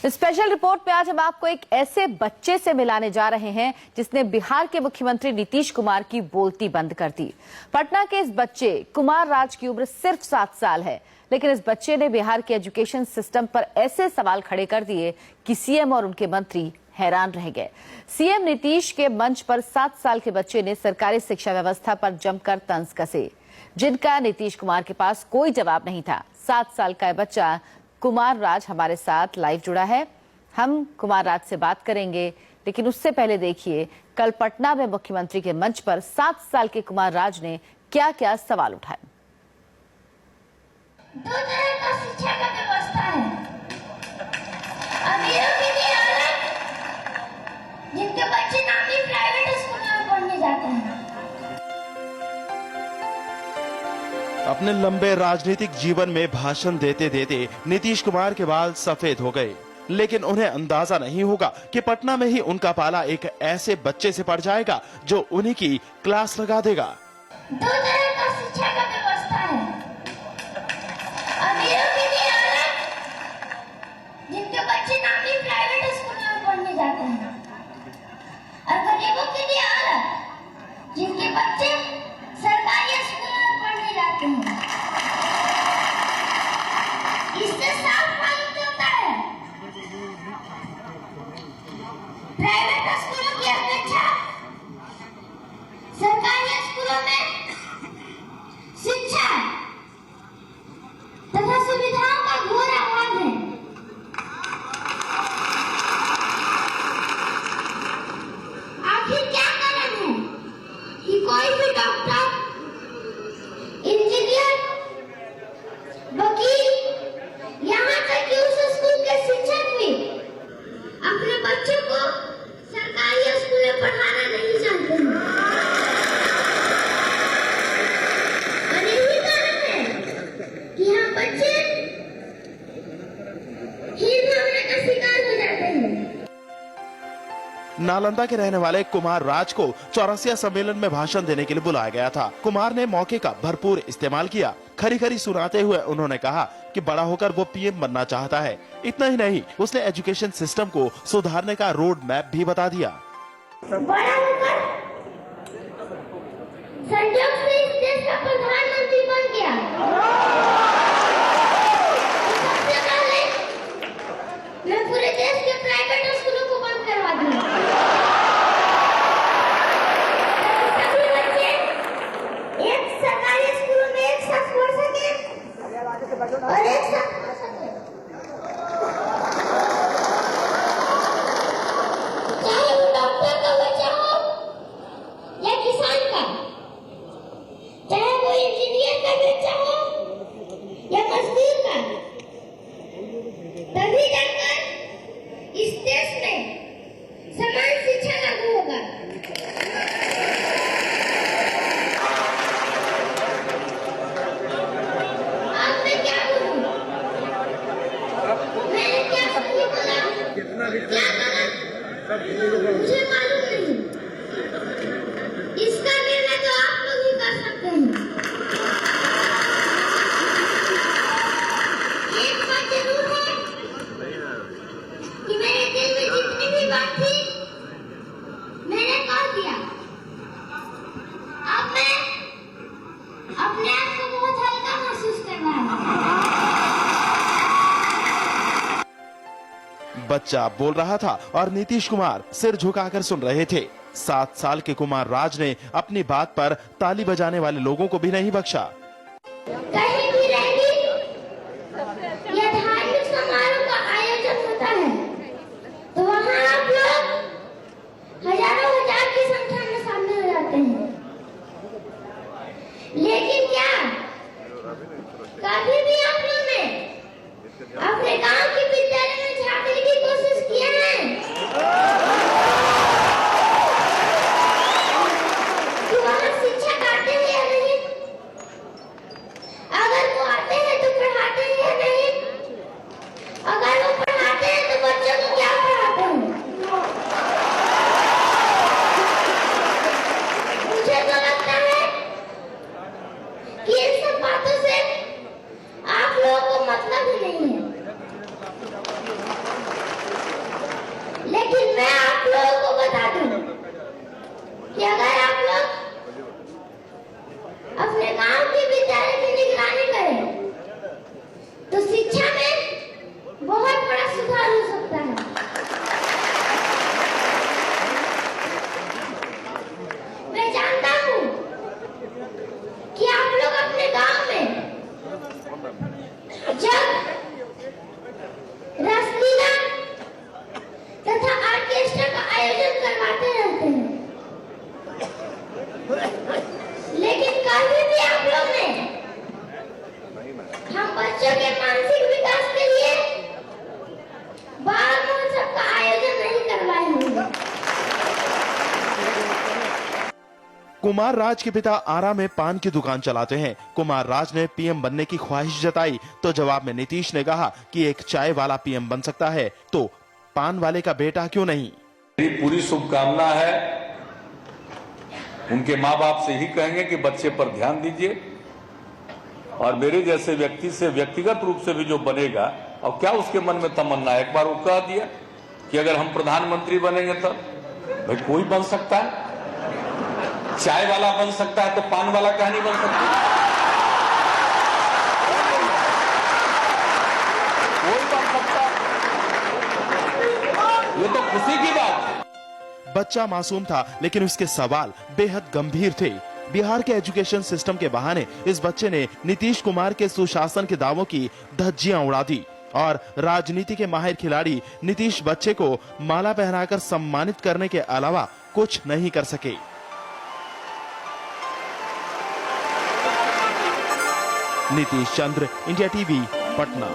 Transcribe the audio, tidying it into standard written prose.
Special report में आज हम आपको एक ऐसे बच्चे से मिलाने जा रहे हैं जिसने बिहार के मुख्यमंत्री नीतीश कुमार की बोलती बंद कर दी। पटना के इस बच्चे कुमार राज की उम्र सिर्फ 7 साल है, लेकिन इस बच्चे ने बिहार के एजुकेशन सिस्टम पर ऐसे सवाल खड़े कर दिए कि सीएम और उनके मंत्री हैरान रह गए। सीएम नीतीश के मंच पर 7 साल के बच्चे ने सरकारी शिक्षा व्यवस्था पर जमकर तंज कसे, जिनका नीतीश कुमार के पास कोई जवाब नहीं था। 7 साल का बच्चा कुमार राज हमारे साथ लाइव जुड़ा है। हम कुमार राज से बात करेंगे, लेकिन उससे पहले देखिए कल पटना में मुख्यमंत्री के मंच पर 7 साल के कुमार राज ने क्या क्या सवाल उठाए। 2 तरह का शिक्षा का व्यवस्था है। अमीरों के लिए अलग, जिनके बच्चे नामी प्राइवेट स्कूल में पढ़ने जाते हैं। अपने लंबे राजनीतिक जीवन में भाषण देते देते नीतीश कुमार के बाल सफेद हो गए, लेकिन उन्हें अंदाजा नहीं होगा कि पटना में ही उनका पाला एक ऐसे बच्चे से पड़ जाएगा जो उन्हीं की क्लास लगा देगा। 2 तरह का शिक्षा का व्यवस्था है। अमीरों के लिए अलग, जिनके बच्चे नामी प्राइवेट स्कूल में पढ़ने जाते हैं, और गरीबों के लिए अलग, जिनके बच्चे सरकारी स्कूल में पढ़ने जाते हैं। इससे साफ मालूम होता है प्राइवेट स्कूलों की अपेक्षा सरकारी स्कूलों में शिक्षा तथा सुविधाओं का घोर अभाव है। आखिर क्या कारण है कि कोई भी डॉक्टर, इंजीनियर, वकील, यहाँ तक कि उस स्कूल के शिक्षक भी अपने बच्चों को सरकारी स्कूल में पढ़ाना नहीं चाहते हैं। और यही कारण है कि यहाँ बच्चे हीन भावना का शिकार हो जाते हैं। नालंदा के रहने वाले कुमार राज को 84 सम्मेलन में भाषण देने के लिए बुलाया गया था। कुमार ने मौके का भरपूर इस्तेमाल किया। खरी खरी सुनाते हुए उन्होंने कहा कि बड़ा होकर वो पीएम बनना चाहता है। इतना ही नहीं, उसने एजुकेशन सिस्टम को सुधारने का रोड मैप भी बता दिया। बड़ा होकर संयोग से इस देश का प्रधानमंत्री बन गया। सबसे पहले मैं पूरे देश के प्राइवेट स्कूलों को बंद करवा दूंगा। सभी बच्चे एक सरकारी स्कूलों में एक साथ पढ़ सके और एक साथ पढ़ सके। चाहे वो डॉक्टर का बच्चा हो या किसान का, चाहे वो इंजीनियर का बच्चा हो या मजदूर का, तभी जाकर इस देश में समान शिक्षा लागू होगा। अब मैं क्या बोलूं? मैंने क्या सही बोला, क्या गलत, मुझे मालूम नहीं। इसका निर्णय तो आप लोग ही कर सकते हैं। एक बात जरूर है कि मेरे दिल में जितनी भी बात थी मैंने कह दिया। अब मैं अपने आप को बहुत हल्का महसूस कर रहा हूँ। बच्चा बोल रहा था और नीतीश कुमार सिर झुकाकर सुन रहे थे। 7 साल के कुमार राज ने अपनी बात पर ताली बजाने वाले लोगों को भी नहीं बख्शा। कहीं भी रैली या धार्मिक समारोह का आयोजन होता है तो वहाँ आप लोग हजारों हजार की संख्या में सामने हो जाते हैं, लेकिन क्या कभी भी आप लोग ने अपने गांव के विद्यालय में झांकने की कोशिश की है कि वहाँ शिक्षक आते हैं या नहीं? कुमार राज के पिता आरा में पान की दुकान चलाते हैं। कुमार राज ने पीएम बनने की ख्वाहिश जताई तो जवाब में नीतीश ने कहा कि एक चाय वाला पीएम बन सकता है तो पान वाले का बेटा क्यों नहीं। मेरी पूरी शुभकामना है, उनके माँ बाप से ही कहेंगे कि बच्चे पर ध्यान दीजिए और मेरे जैसे व्यक्ति से व्यक्तिगत रूप से भी जो बनेगा, और क्या उसके मन में तमन्ना है, एक बार वो कह दिया कि अगर हम प्रधानमंत्री बनेंगे तो भाई कोई बन सकता है, चाय वाला बन सकता है तो पान वाला क्या नहीं बन सकता, कोई बन सकता है, ये तो खुशी की बात है। बच्चा मासूम था लेकिन उसके सवाल बेहद गंभीर थे। बिहार के एजुकेशन सिस्टम के बहाने इस बच्चे ने नीतीश कुमार के सुशासन के दावों की धज्जियां उड़ा दी और राजनीति के माहिर खिलाड़ी नीतीश बच्चे को माला पहनाकर सम्मानित करने के अलावा कुछ नहीं कर सके। नीतीश चंद्र, इंडिया टीवी, पटना।